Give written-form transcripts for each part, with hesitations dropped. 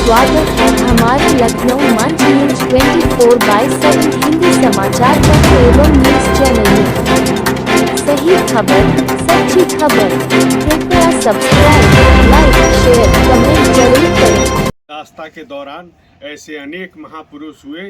स्वागत है हमारे लखनऊ मंच न्यूज 24/7 हिंदी समाचार पत्र एवं न्यूज चैनल में। सही खबर, सच्ची खबर। कृपया सब्सक्राइब, लाइक, शेयर, कमेंट जरूर करें। दास्ता के दौरान ऐसे अनेक महापुरुष हुए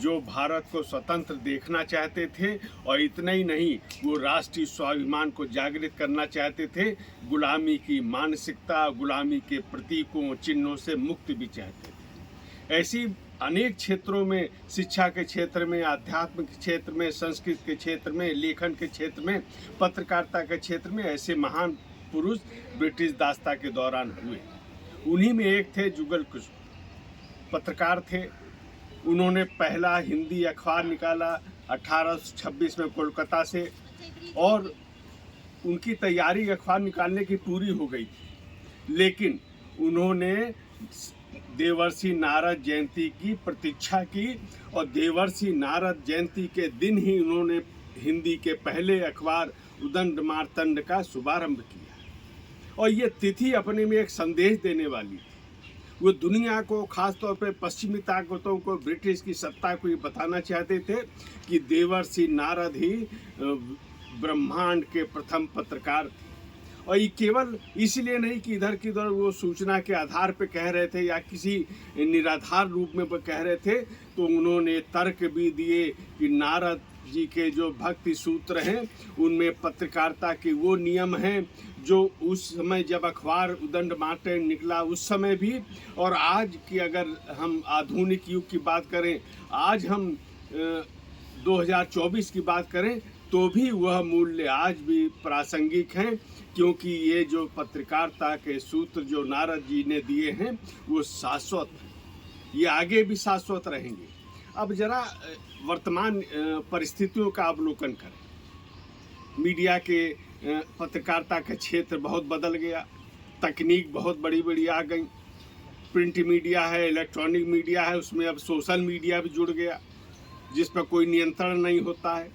जो भारत को स्वतंत्र देखना चाहते थे और इतना ही नहीं, वो राष्ट्रीय स्वाभिमान को जागृत करना चाहते थे। गुलामी की मानसिकता, गुलामी के प्रतीकों, चिन्हों से मुक्ति भी चाहते थे। ऐसी अनेक क्षेत्रों में, शिक्षा के क्षेत्र में, आध्यात्म के क्षेत्र में, संस्कृत के क्षेत्र में, लेखन के क्षेत्र में, पत्रकारिता के क्षेत्र में ऐसे महान पुरुष ब्रिटिश दास्ता के दौरान हुए। उन्हीं में एक थे जुगल किशोर, पत्रकार थे। उन्होंने पहला हिंदी अखबार निकाला 1826 में कोलकाता से, और उनकी तैयारी अखबार निकालने की पूरी हो गई थी, लेकिन उन्होंने देवर्षि नारद जयंती की प्रतीक्षा की और देवर्षि नारद जयंती के दिन ही उन्होंने हिंदी के पहले अखबार उदंड मार्तंड का शुभारंभ किया। और ये तिथि अपने में एक संदेश देने वाली थी। वो दुनिया को, खासतौर पर पश्चिमी ताकतों को, ब्रिटिश की सत्ता को ये बताना चाहते थे कि देवर्षि नारद ही ब्रह्मांड के प्रथम पत्रकार थे। और ये केवल इसलिए नहीं कि इधर की उधर वो सूचना के आधार पर कह रहे थे या किसी निराधार रूप में वो कह रहे थे, तो उन्होंने तर्क भी दिए कि नारद जी के जो भक्ति सूत्र हैं उनमें पत्रकारिता के वो नियम हैं जो उस समय जब अखबार उदंड मार्तंड निकला उस समय भी, और आज की अगर हम आधुनिक युग की बात करें, आज हम 2024 की बात करें, तो भी वह मूल्य आज भी प्रासंगिक हैं, क्योंकि ये जो पत्रकारिता के सूत्र जो नारद जी ने दिए हैं वो शाश्वत हैं, ये आगे भी शाश्वत रहेंगे। अब जरा वर्तमान परिस्थितियों का अवलोकन करें। मीडिया के, पत्रकारिता का क्षेत्र बहुत बदल गया, तकनीक बहुत बड़ी बड़ी आ गई। प्रिंट मीडिया है, इलेक्ट्रॉनिक मीडिया है, उसमें अब सोशल मीडिया भी जुड़ गया जिस पर कोई नियंत्रण नहीं होता है।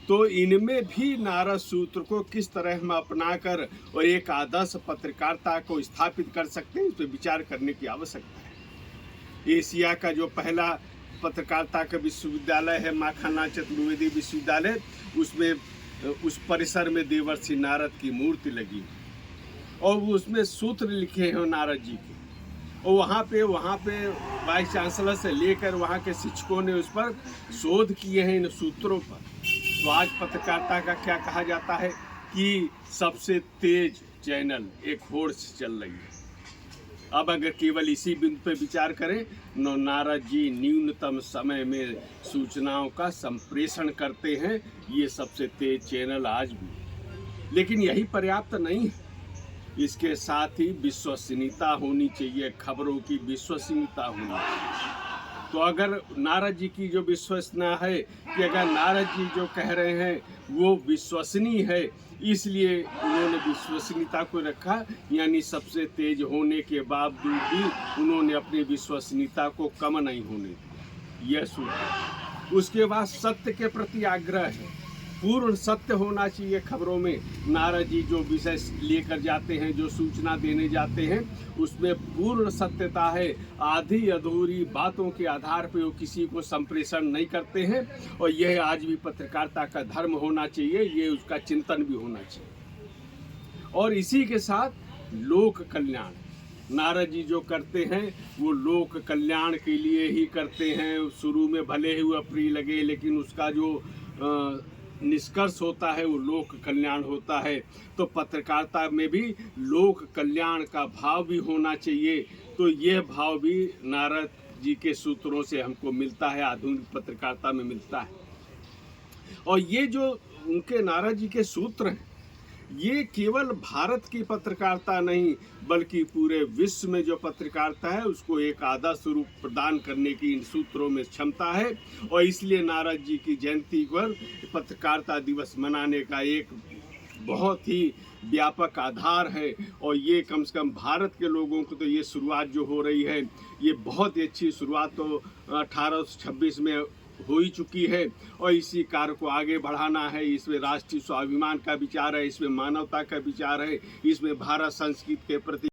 तो इनमें भी नारद सूत्र को किस तरह हम अपनाकर और एक आदर्श पत्रकारिता को स्थापित कर सकते हैं, इस पर विचार करने की आवश्यकता है। एशिया का जो पहला पत्रकारिता का विश्वविद्यालय है, माखना चतुर्वेदी विश्वविद्यालय, उसमें उस परिसर में देवर्षि नारद की मूर्ति लगी और वो उसमें सूत्र लिखे हैं नारद जी के, और वहाँ पे वाइस चांसलर से लेकर वहाँ के शिक्षकों ने उस पर शोध किए हैं इन सूत्रों पर। तो आज पत्रकारिता का क्या कहा जाता है कि सबसे तेज चैनल एक होड़ से चल रही है। अब अगर केवल इसी बिंदु पर विचार करें, नारद जी न्यूनतम समय में सूचनाओं का संप्रेषण करते हैं, ये सबसे तेज चैनल आज भी। लेकिन यही पर्याप्त नहीं है, इसके साथ ही विश्वसनीयता होनी चाहिए, खबरों की विश्वसनीयता होनी चाहिए। तो अगर नारद जी की जो विश्वसनीयता है कि अगर नारद जी जो कह रहे हैं वो विश्वसनीय है, इसलिए उन्होंने विश्वसनीयता को रखा, यानी सबसे तेज होने के बावजूद भी उन्होंने अपनी विश्वसनीयता को कम नहीं होने दिया। यह सूत्र। उसके बाद सत्य के प्रति आग्रह है, पूर्ण सत्य होना चाहिए खबरों में। नारद जी जो विषय लेकर जाते हैं, जो सूचना देने जाते हैं, उसमें पूर्ण सत्यता है। आधी अधूरी बातों के आधार पर वो किसी को संप्रेषण नहीं करते हैं, और यह आज भी पत्रकारिता का धर्म होना चाहिए, ये उसका चिंतन भी होना चाहिए। और इसी के साथ लोक कल्याण, नारद जी जो करते हैं वो लोक कल्याण के लिए ही करते हैं। शुरू में भले ही वो अप्रिय लगे, लेकिन उसका जो निष्कर्ष होता है वो लोक कल्याण होता है। तो पत्रकारिता में भी लोक कल्याण का भाव भी होना चाहिए। तो यह भाव भी नारद जी के सूत्रों से हमको मिलता है, आधुनिक पत्रकारिता में मिलता है। और ये जो उनके नारद जी के सूत्र हैं, ये केवल भारत की पत्रकारिता नहीं बल्कि पूरे विश्व में जो पत्रकारिता है उसको एक आदर्श रूप प्रदान करने की इन सूत्रों में क्षमता है। और इसलिए नारद जी की जयंती पर पत्रकारिता दिवस मनाने का एक बहुत ही व्यापक आधार है। और ये कम से कम भारत के लोगों को तो ये शुरुआत जो हो रही है, ये बहुत ही अच्छी शुरुआत तो 1826 में हो ही चुकी है, और इसी कार्य को आगे बढ़ाना है। इसमें राष्ट्रीय स्वाभिमान का विचार है, इसमें मानवता का विचार है, इसमें भारत संस्कृति के प्रति